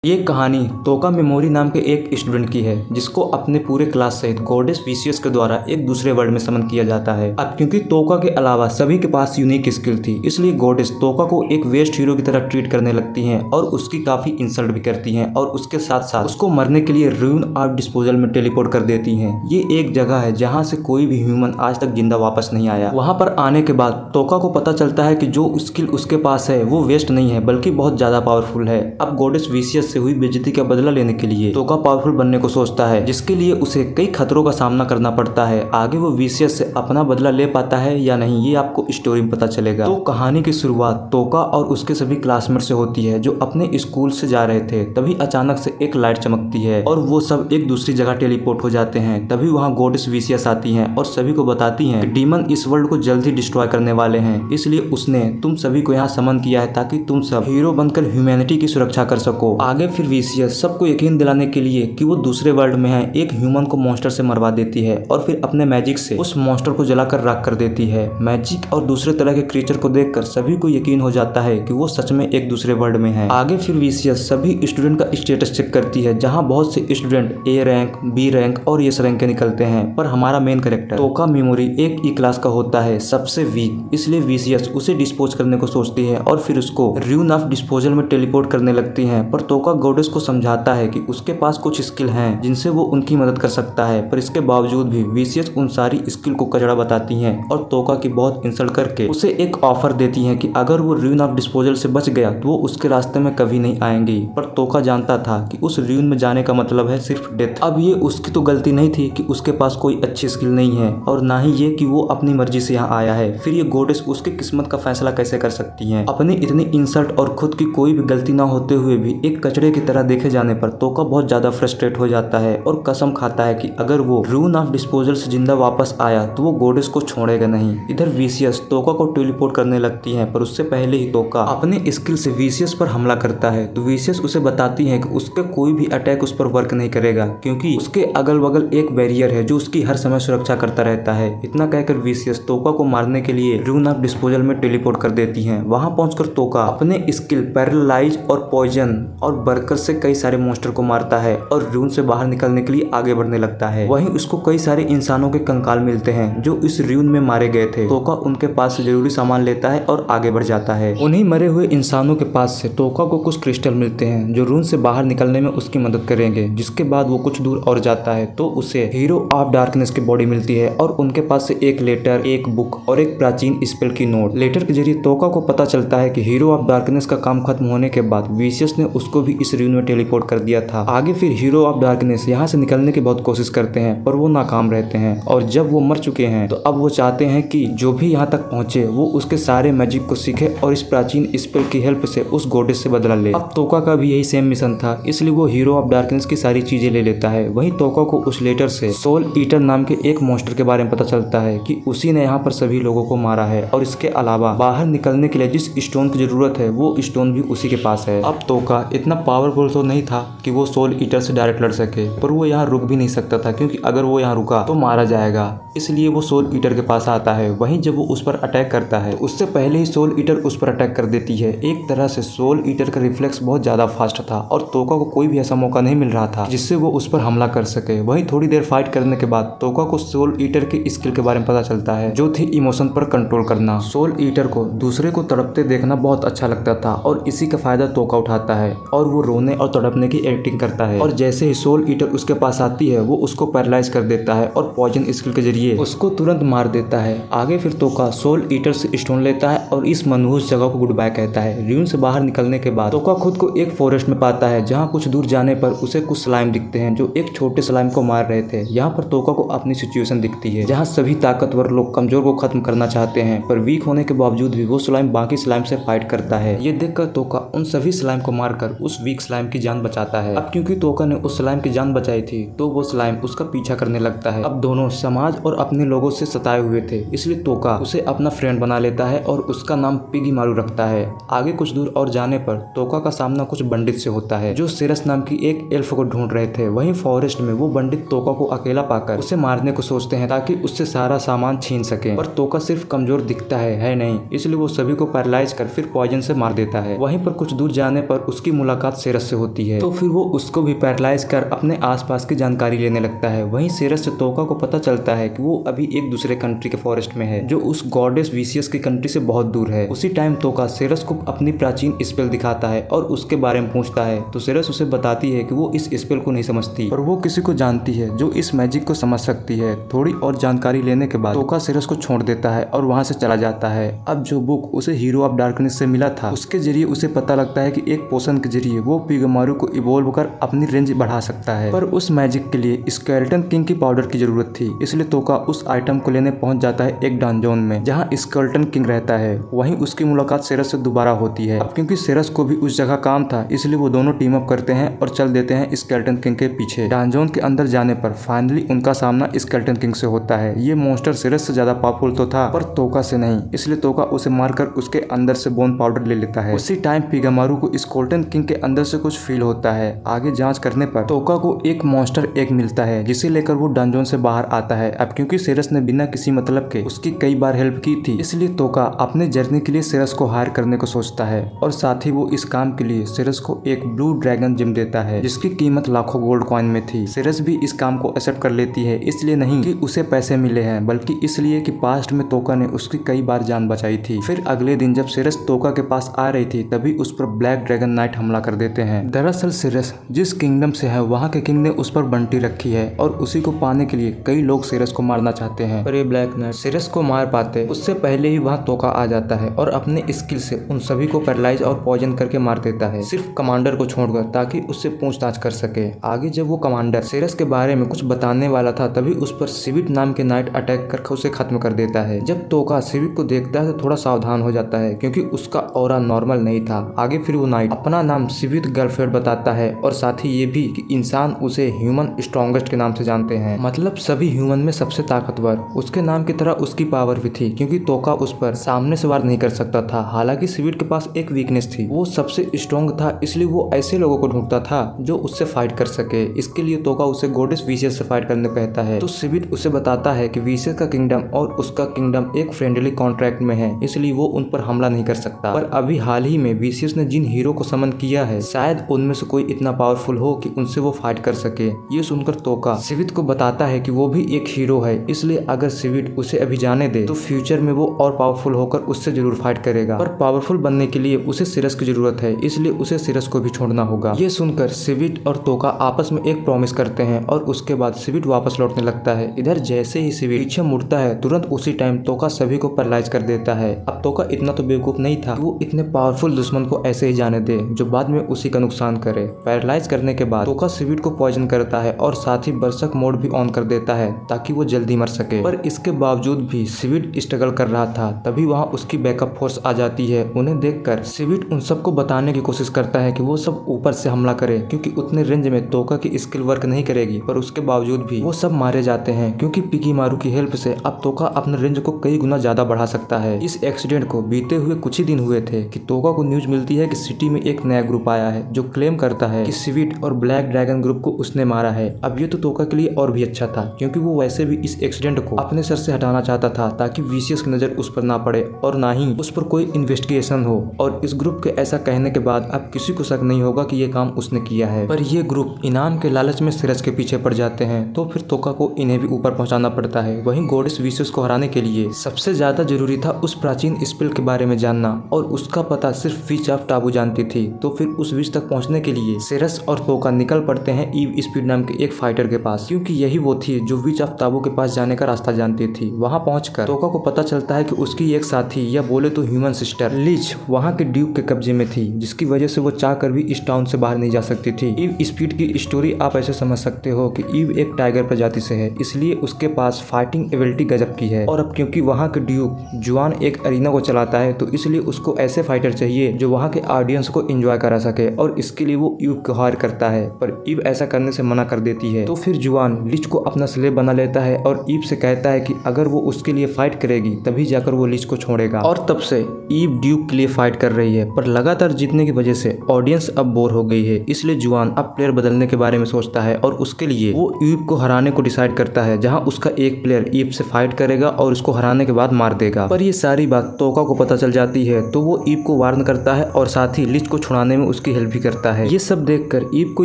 ये कहानी तोका मेमोरी नाम के एक स्टूडेंट की है जिसको अपने पूरे क्लास सहित गॉडेस वीसीएस के द्वारा एक दूसरे वर्ल्ड में समन किया जाता है। अब क्योंकि तोका के अलावा सभी के पास यूनिक स्किल थी, इसलिए गॉडेस तोका को एक वेस्ट हीरो की तरह ट्रीट करने लगती हैं और उसकी काफी इंसल्ट भी करती हैं और उसके साथ साथ उसको मरने के लिए रूइन ऑफ डिस्पोजल में टेलीपोर्ट कर देती हैं। ये एक जगह है जहाँ से कोई भी ह्यूमन आज तक जिंदा वापस नहीं आया। वहाँ पर आने के बाद तोका को पता चलता है कि जो स्किल उसके पास है वो वेस्ट नहीं है बल्कि बहुत ज्यादा पावरफुल है। अब गॉडेस वीसीएस से हुई बेइज्जती का बदला लेने के लिए तोका पावरफुल बनने को सोचता है, जिसके लिए उसे कई खतरों का सामना करना पड़ता है। आगे वो वीसीएस से अपना बदला ले पाता है या नहीं, ये आपको स्टोरी में पता चलेगा। तो कहानी की शुरुआत तोका और उसके सभी क्लासमेट से होती है जो अपने स्कूल से जा रहे थे। तभी अचानक से एक लाइट चमकती है और वो सब एक दूसरी जगह टेलीपोर्ट हो जाते हैं। तभी वहाँ गॉडेस वीसीएस आती हैं और सभी को बताती हैं कि डीमन इस वर्ल्ड को जल्द ही डिस्ट्रॉय करने वाले हैं, इसलिए उसने तुम सभी को यहाँ समन किया है ताकि तुम सब हीरो बनकर ह्यूमैनिटी की सुरक्षा कर सको। आगे फिर वीसीएस सबको यकीन दिलाने के लिए कि वो दूसरे वर्ल्ड में है, एक ह्यूमन को मॉन्स्टर से मरवा देती है और फिर अपने मैजिक से उस मॉन्स्टर को जलाकर राख कर देती है। मैजिक और दूसरे तरह के क्रीचर को देखकर सभी को यकीन हो जाता है कि वो सच में एक दूसरे वर्ल्ड में है। आगे फिर वीसीएस सभी स्टूडेंट का स्टेटस चेक करती है, जहाँ बहुत से student A rank, B rank और एस रैंक के निकलते हैं, पर हमारा मेन कैरेक्टर तोका मेमोरी एक ई क्लास का होता है, सबसे वीक। इसलिए वीसीएस उसे डिस्पोज करने को सोचती है और फिर उसको रूइन ऑफ डिस्पोजल में टेलीपोर्ट करने लगती है। पर तोका गॉडेस को समझाता है कि उसके पास कुछ स्किल हैं जिनसे वो उनकी मदद कर सकता है, पर इसके बावजूद भी वीसीएस उन सारी स्किल को कचड़ा बताती हैं और तोका की बहुत इंसल्ट करके उसे एक ऑफर देती हैं कि अगर वो रूइन ऑफ डिस्पोजल से बच गया तो वो उसके रास्ते में कभी नहीं आएंगी। पर तोका जानता था कि उस रूइन में जाने का मतलब है सिर्फ डेथ। अब ये उसकी तो गलती नहीं थी कि उसके पास कोई अच्छी स्किल नहीं है और ना ही ये कि वो अपनी मर्जी से यहाँ आया है। फिर ये गॉडेस उसकी किस्मत का फैसला कैसे कर सकती हैं? अपनी इतनी इंसल्ट और खुद की कोई भी गलती ना होते हुए भी एक कचड़े की तरह देखे जाने पर तोका बहुत ज्यादा फ्रस्ट्रेट हो जाता है और कसम खाता है कि अगर वो रूइन ऑफ डिस्पोजल से जिंदा वापस आया तो वो गॉडेस को छोड़ेगा नहीं। इधर वीसीएस तोका को टेलीपोर्ट करने लगती है, पर उससे पहले ही तोका अपने स्किल से वीसीएस पर हमला करता है। तो वीसीएस उसे बताती है कि उसका कोई भी अटैक उस पर वर्क नहीं करेगा क्योंकि उसके अगल बगल एक बैरियर है जो उसकी हर समय सुरक्षा करता रहता है। इतना कहकर वीसीएस तोका को मारने के लिए रूइन ऑफ डिस्पोजल में टेलीपोर्ट कर देती है। वहां पहुंचकर तोका अपने स्किल पैरालाइज और पॉइजन और बर्कर से कई सारे मॉन्स्टर को मारता है और रूइन से बाहर निकलने के लिए आगे बढ़ने लगता है। वहीं उसको कई सारे इंसानों के कंकाल मिलते हैं जो इस रूइन में मारे गए थे। तोका उनके पास से जरूरी सामान लेता है और आगे बढ़ जाता है। उन्हीं मरे हुए इंसानों के पास से तोका को कुछ क्रिस्टल मिलते हैं जो रूइन से बाहर निकलने में उसकी मदद करेंगे। जिसके बाद वो कुछ दूर और जाता है तो उसे हीरो ऑफ डार्कनेस की बॉडी मिलती है और उनके पास से एक लेटर, एक बुक और एक प्राचीन स्पेल की नोट। लेटर के जरिए तोका को पता चलता है कि हीरो ऑफ डार्कनेस का काम खत्म होने के बाद वीसीएस ने उसको भी इस रूइन में टेलीपोर्ट कर दिया था। आगे फिर हीरो ऑफ डार्कनेस यहाँ से निकलने की बहुत कोशिश करते हैं पर वो नाकाम रहते हैं और जब वो मर चुके हैं तो अब वो चाहते हैं कि जो भी यहाँ तक पहुंचे वो उसके सारे मैजिक को सीखे और इस प्राचीन स्पेल की हेल्प से उस गॉडेस से बदला ले। अब तोका का भी यही सेम मिशन था, इसलिए वो हीरो ऑफ डार्कनेस की सारी चीजें ले लेता है। वहीं तोका को उस लेटर से सोल ईटर नाम के एक मॉन्स्टर के बारे में पता चलता है कि उसी ने यहाँ पर सभी लोगों को मारा है और इसके अलावा बाहर निकलने के लिए जिस स्टोन की जरूरत है वो स्टोन भी उसी के पास है। अब तोका इतना पावरफुल तो नहीं था कि वो सोल ईटर से डायरेक्ट लड़ सके, पर वो यहाँ रुक भी नहीं सकता था क्योंकि अगर वो यहाँ रुका तो मारा जाएगा, इसलिए वो सोल ईटर के पास आता है। वहीं जब वो उस पर अटैक करता है उससे पहले ही सोल ईटर उस पर अटैक कर देती है। एक तरह से सोल ईटर का रिफ्लेक्स बहुत ज्यादा फास्ट था और तोका को कोई भी ऐसा मौका नहीं मिल रहा था जिससे वो उस पर हमला कर सके। वहीं थोड़ी देर फाइट करने के बाद तोका को सोल ईटर के स्किल के बारे में पता चलता है जो थी इमोशन पर कंट्रोल करना। सोल ईटर को दूसरे को तड़पते देखना बहुत अच्छा लगता था और इसी का फायदा तोका उठाता है और वो रोने और तड़पने की एक्टिंग करता है। और जैसे ही सोल ईटर उसके पास आती है वो उसको पैरालाइज कर देता है और पॉइजन स्किल के जरिए उसको तुरंत मार देता है। आगे फिर तोका सोल ईटर से स्टोन लेता है और इस मनहूस जगह को गुड बाय कहता है। रूइन से बाहर निकलने के बाद तोका खुद को एक फॉरेस्ट में पाता है जहाँ कुछ दूर जाने पर उसे कुछ स्लाइम दिखते हैं जो एक छोटे स्लाइम को मार रहे थे। यहाँ पर तोका को अपनी सिचुएशन दिखती है जहाँ सभी ताकतवर लोग कमजोर को खत्म करना चाहते हैं, पर वीक होने के बावजूद भी वो स्लाइम बाकी स्लाइम से फाइट करता है। ये देखकर तोका उन सभी स्लाइम को मारकर उस वीक स्लाइम की जान बचाता है। अब क्योंकि तोका ने उस स्लाइम की जान बचाई थी तो वो स्लाइम उसका पीछा करने लगता है। अब दोनों समाज और अपने लोगों से सताए हुए थे, इसलिए तोका उसे अपना फ्रेंड बना लेता है और उसका नाम पिगी मारू रखता है। आगे कुछ दूर और जाने पर तोका का सामना कुछ पंडित से होता है जो सेरस नाम की एक एल्फ को ढूंढ रहे थे। वहीं फॉरेस्ट में वो पंडित तोका को अकेला पाकर उसे मारने को सोचते हैं ताकि उससे सारा सामान छीन सके, पर तोका सिर्फ कमजोर दिखता है नहीं, इसलिए वो सभी को पैरालाइज कर फिर पॉइजन से मार देता है। वहीं पर कुछ दूर जाने पर उसकी मुलाकात मुलाकात सेरस से होती है, तो फिर वो उसको भी पैरालाइज कर अपने आसपास की जानकारी लेने लगता है। वहीं सेरस से तोका को पता चलता है कि वो अभी एक दूसरे कंट्री के फॉरेस्ट में है, जो उस गॉडेस विसियस की कंट्री से बहुत दूर है। उसी टाइम तोका सेरस को अपनी प्राचीन स्पेल दिखाता है और उसके बारे में पूछता है, तो सेरस उसे बताती है कि वो इस स्पेल को नहीं समझती और वो किसी को जानती है जो इस मैजिक को समझ सकती है। थोड़ी और जानकारी लेने के बाद तोका सेरस को छोड़ देता है और वहां से चला जाता है। अब जो बुक उसे हीरो ऑफ डार्कनेस से मिला था, उसके जरिए उसे पता लगता है कि एक पोशन के जरिए वो पिगामारू को इवोल्व कर अपनी रेंज बढ़ा सकता है, पर उस मैजिक के लिए स्केलेटन किंग की पाउडर की जरूरत थी। इसलिए तोका उस आइटम को लेने पहुंच जाता है एक डंजोन में, जहां स्केलेटन किंग रहता है। वहीं उसकी मुलाकात सेरस से दोबारा होती है। अब क्योंकि सेरस को भी उस जगह काम था, इसलिए वो दोनों टीम अप करते हैं और चल देते हैं स्केलेटन किंग के पीछे। डंजोन के अंदर जाने पर फाइनली उनका सामना स्केलेटन किंग से होता है। ये मॉन्स्टर सेरस से ज्यादा पावरफुल तो था, पर तोका से नहीं, इसलिए तोका उसे मारकर उसके अंदर से बोन पाउडर ले लेता है। उसी टाइम पिगामारू को स्केलेटन किंग के अंदर से कुछ फील होता है। आगे जांच करने पर तोका को एक मॉन्स्टर एग मिलता है, जिसे लेकर वो डंजोन से बाहर आता है। अब क्योंकि सेरस ने बिना किसी मतलब के उसकी कई बार हेल्प की थी, इसलिए तोका अपने जर्नी के लिए सेरस को हायर करने को सोचता है और साथ ही वो इस काम के लिए सेरस को एक ब्लू ड्रैगन जिम देता है, जिसकी कीमत लाखों गोल्ड कॉइन में थी। सेरस भी इस काम को एक्सेप्ट कर लेती है, इसलिए नहीं कि उसे पैसे मिले हैं, बल्कि इसलिए कि पास्ट में तोका ने उसकी कई बार जान बचाई थी। फिर अगले दिन जब सेरस तोका के पास आ रही थी, तभी उस पर ब्लैक ड्रैगन नाइट हमला कर देते हैं। दरअसल सेरस जिस किंगडम से है, वहाँ के किंग ने उस पर बंटी रखी है और उसी को पाने के लिए कई लोग सेरस को मारना चाहते हैं, पर ये ब्लैक नाइट सेरस को मार पाते उससे पहले ही वहाँ तोका आ जाता है और अपने स्किल से उन सभी को पैरालाइज और पॉइजन करके मार देता है, सिर्फ कमांडर को छोड़कर, ताकि उससे पूछताछ कर सके। आगे जब वो कमांडर सेरस के बारे में कुछ बताने वाला था, तभी उस पर सिविट नाम के नाइट अटैक कर उसे खत्म कर देता है। जब तोका सिविट को देखता है तो थोड़ा सावधान हो जाता है, क्योंकि उसका ऑरा नॉर्मल नहीं था। आगे फिर वो नाइट अपना नाम सिविट गर्लफ्रेंड बताता है और साथ ही ये भी कि इंसान उसे ह्यूमन स्ट्रॉन्गेस्ट के नाम से जानते हैं, मतलब सभी ह्यूमन में सबसे ताकतवर। उसके नाम की तरह उसकी पावर भी थी, क्योंकि तोका उस पर सामने से वार नहीं कर सकता था। हालांकि सिविट के पास एक वीकनेस थी, वो सबसे स्ट्रॉन्ग था, इसलिए वो ऐसे लोगों को ढूंढता था जो उससे फाइट कर सके। इसके लिए तोका उसे गॉडेस विसियस से फाइट करने कहता है, तो सिविट उसे बताता है कि विसियस का किंगडम और उसका किंगडम एक फ्रेंडली कॉन्ट्रैक्ट में है, इसलिए वो उन पर हमला नहीं कर सकता। पर अभी हाल ही में विसियस ने जिन हीरो को समन किया है, शायद उनमें से कोई इतना पावरफुल हो कि उनसे वो फाइट कर सके। ये सुनकर तोका सिविट को बताता है कि वो भी एक हीरो है, इसलिए अगर सिविट उसे अभी जाने दे तो फ्यूचर में वो और पावरफुल होकर उससे जरूर फाइट करेगा। पर पावरफुल बनने के लिए उसे सेरस की जरूरत है, इसलिए उसे सेरस को भी छोड़ना होगा। ये सुनकर सिविट और तोका आपस में एक प्रॉमिस करते हैं और उसके बाद सिविट वापस लौटने लगता है। इधर जैसे ही सिविट पीछे मुड़ता है, तुरंत उसी टाइम तोका सभी को पैरालाइज कर देता है। अब तोका इतना तो बेवकूफ नहीं था कि वो इतने पावरफुल दुश्मन को ऐसे ही जाने दे जो बाद में उसी का नुकसान करे। पैरालाइज करने के बाद तोका सिविट को पॉइजन करता है और साथ ही बरसक मोड भी ऑन कर देता है ताकि वो जल्दी मर सके। पर इसके बावजूद भी सिविट स्ट्रगल कर रहा था, तभी वहाँ उसकी बैकअप फोर्स आ जाती है। उन्हें देखकर सिविट उन सबको बताने की कोशिश करता है कि वो सब ऊपर से हमला करे, क्योंकि उतने रेंज में तोका की स्किल वर्क नहीं करेगी। पर उसके बावजूद भी वो सब मारे जाते हैं, क्योंकि पिगामारू की हेल्प से अब तोका अपने रेंज को कई गुना ज्यादा बढ़ा सकता है। इस एक्सीडेंट को बीते हुए कुछ ही दिन हुए थे कि तोका को न्यूज मिलती है कि सिटी में एक नया ग्रुप आया है जो क्लेम करता है कि सिविट और ब्लैक ड्रैगन ग्रुप को उसने मारा है। अब ये तो तोका के लिए और भी अच्छा था, क्योंकि वो वैसे भी इस एक्सीडेंट को अपने सर से हटाना चाहता था ताकि विसियस की नजर उस पर ना पड़े और ना ही उस पर कोई इन्वेस्टिगेशन हो। और इस ग्रुप के ऐसा कहने के बाद अब किसी को शक नहीं होगा कि ये काम उसने किया है। पर ये ग्रुप इनाम के लालच में सेरस के पीछे पड़ जाते हैं, तो फिर तोका को इन्हें भी ऊपर पहुंचाना पड़ता है। वहीं गॉडेस विसियस को हराने के लिए सबसे ज्यादा जरूरी था उस प्राचीन स्पेल के बारे में जानना, और उसका पता सिर्फ विच ऑफ टाबू जानती थी। तो फिर उस विच तक पहुंचने के लिए सेरस और तोका निकल पड़ते हैं ईव स्पीड नाम के एक फाइटर के पास, क्योंकि यही वो थी जो विच ऑफ टाबू के पास जाने का रास्ता जानती थी। वहां पहुंचकर तोका को पता चलता है कि उसकी एक साथी या बोले तो ह्यूमन सिस्टर लिच वहां के ड्यूक के कब्जे में थी, जिसकी वजह से वो चाह कर भी इस टाउन से बाहर नहीं जा सकती थी। ईव स्पीड की स्टोरी आप ऐसे समझ सकते हो कि ईव एक टाइगर प्रजाति से है, इसलिए उसके पास फाइटिंग एबिलिटी गजब की है। और अब क्योंकि वहाँ के ड्यूक जुआन एक अरीना को चलाता है, तो इसलिए उसको ऐसे फाइटर चाहिए जो वहाँ के ऑडियंस को एंजॉय करा सके, और इसके लिए वो ईव को हायर करता है। पर ईव ऐसा करने से मना कर देती है। तो फिर जुआन लिच को अपना स्लेव बना लेता है और ईव से कहता है कि अगर वो उसके लिए फाइट करेगी तभी जाकर वो लिच को छोड़ेगा। और तब से ईव ड्यूक के लिए फाइट कर रही है, पर लगातार जीतने की वजह से ऑडियंस अब बोर हो गई है। इसलिए जुआन अब प्लेयर बदलने के बारे में सोचता है और उसके लिए वो ईव को हराने को डिसाइड करता है, जहाँ उसका एक प्लेयर ईव से फाइट करेगा और उसको हराने के बाद मार देगा। पर ये सारी बात तोका को पता चल जाती है, तो वो ईव को वार्न करता है और साथ ही लिच को छुड़ाने में उसकी उसकी हेल्प भी करता है। ये सब देखकर ईव को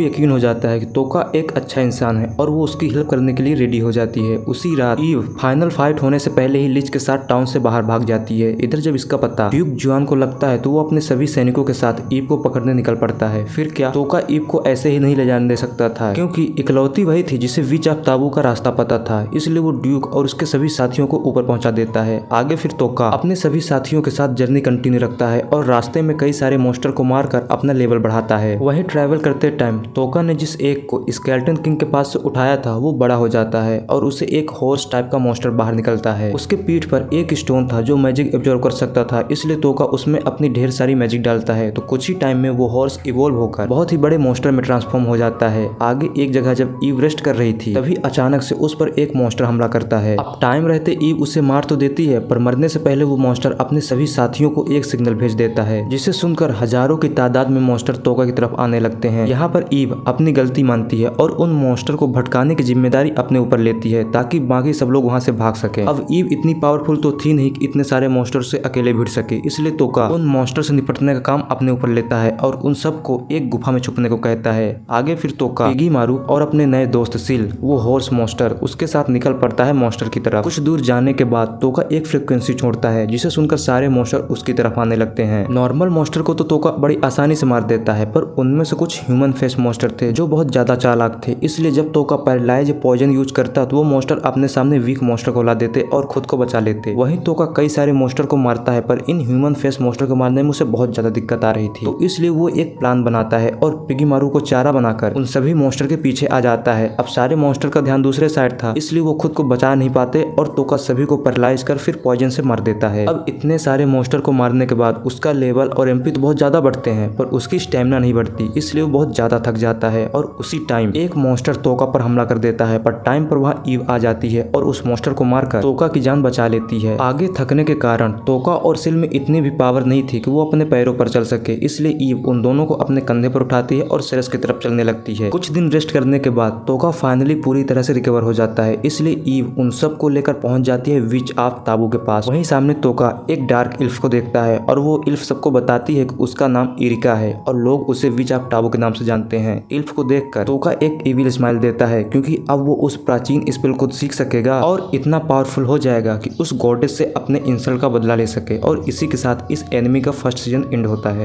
यकीन हो जाता है कि तोका एक अच्छा इंसान है और वो उसकी हेल्प करने के लिए रेडी हो जाती है। उसी रात ईव फाइनल फाइट होने से पहले ही लिच के साथ टाउन से बाहर भाग जाती है। इधर जब इसका पता ड्यूक जुआन को लगता है तो वो अपने सभी सैनिकों के साथ ईव को पकड़ने निकल पड़ता है। फिर क्या तोका ईव को ऐसे ही नहीं ले जाने दे सकता था, क्योंकि इकलौती वही थी जिसे विच ऑफ ताबू का रास्ता पता था, इसलिए वो ड्यूक और उसके सभी साथियों को ऊपर पहुंचा देता है। आगे फिर तोका अपने सभी साथियों के साथ जर्नी कंटिन्यू रखता है और रास्ते में कई सारे मॉन्स्टर को मारकर अपना लेवल बढ़ाता है। वहीं ट्रैवल करते टाइम तोका ने जिस एक को स्केलेटन किंग के पास से उठाया था वो बड़ा हो जाता है और उसे एक हॉर्स टाइप का मॉन्स्टर बाहर निकलता है। उसके पीठ पर एक स्टोन था जो मैजिक एब्जॉर्ब कर सकता था, इसलिए तोका उसमें अपनी ढेर सारी मैजिक डालता है। तो कुछ ही टाइम में वो हॉर्स इवॉल्व होकर बहुत ही बड़े मॉन्स्टर में ट्रांसफॉर्म हो जाता है। आगे एक जगह जब ईव रेस्ट कर रही थी तभी अचानक से उस पर एक मॉन्स्टर हमला करता है। अब टाइम रहते ईव उसे मार तो देती है, पर मरने से पहले वो मॉन्स्टर अपने सभी साथियों को एक सिग्नल भेज देता है, जिसे सुनकर हजारों की तादाद में मॉन्स्टर तोका की तरफ आने लगते हैं। यहाँ पर ईव अपनी गलती मानती है और उन मॉन्स्टर को भटकाने की जिम्मेदारी अपने ऊपर लेती है ताकि बाकी सब लोग वहाँ से भाग सके। अब ईव इतनी पावरफुल तो थी नहीं कि इतने सारे मॉन्स्टर से अकेले भिड़ सके, इसलिए तोका उन मॉन्स्टर से निपटने का काम अपने ऊपर लेता है और उन सबको एक गुफा में छुपने को कहता है। आगे फिर तोका पेगीमारू और अपने नए दोस्त सिल वो हॉर्स मॉन्स्टर उसके साथ निकल पड़ता है मॉन्स्टर की तरफ। कुछ दूर जाने के बाद तोका एक फ्रीक्वेंसी छोड़ता है जिसे सुनकर सारे मॉन्स्टर उसकी तरफ आने लगते हैं। नॉर्मल मॉन्स्टर को तो तोका बड़ी आसानी से मार देता है, पर उनमें से कुछ ह्यूमन फेस मॉन्स्टर थे जो बहुत ज्यादा चालाक थे, इसलिए जब तोका पैरालाइज पॉइजन यूज करता तो वो मॉन्स्टर अपने सामने वीक मॉन्स्टर को ला देते और खुद को बचा लेते। वहीं तोका कई सारे मॉन्स्टर को मारता है, पर इन ह्यूमन फेस मॉन्स्टर को मारने में उसे बहुत ज्यादा दिक्कत आ रही थी, तो इसलिए वो एक प्लान बनाता है और पेगीमारू को चारा बनाकर उन सभी मॉन्स्टर के पीछे आ जाता है। अब सारे मॉन्स्टर का ध्यान दूसरे साइड था, इसलिए वो खुद को बचा नहीं पाते और तोका सभी को पैरालाइज कर फिर पॉइजन से मार देता है। अब इतने सारे मॉन्स्टर को मारने के बाद उसका लेवल और एमपी तो बहुत ज्यादा बढ़ते हैं, पर उसकी स्टेमिना नहीं बढ़ती, इसलिए वो बहुत ज्यादा थक जाता है। और उसी टाइम एक मॉन्स्टर तोका पर हमला कर देता है, पर टाइम पर वहाँ ईव आ जाती है और उस मॉन्स्टर को मारकर तोका की जान बचा लेती है। आगे थकने के कारण तोका और सिल में इतनी भी पावर नहीं थी कि वो अपने पैरों पर चल सके, इसलिए ईव उन दोनों को अपने कंधे पर उठाती है और सेरेस की तरफ चलने लगती है। कुछ दिन रेस्ट करने के बाद तोका फाइनली पूरी तरह से रिकवर हो जाता है, इसलिए ईव उन सब को लेकर पहुंच जाती है विच ऑफ ताबू के पास। वहीं सामने तोका एक डार्क इल्फ को देखता है और वो इल्फ सबको बताती है कि उसका नाम इरिका है और लोग उसे विच ऑफ ताबू के नाम से जानते हैं। इल्फ को देखकर तोका एक इविल स्माइल देता है, क्योंकि अब वो उस प्राचीन स्पेल को सीख सकेगा और इतना पावरफुल हो जाएगा कि उस गॉडेस से अपने इंसल्ट का बदला ले सके। और इसी के साथ इस एनिमी का फर्स्ट सीजन एंड होता है।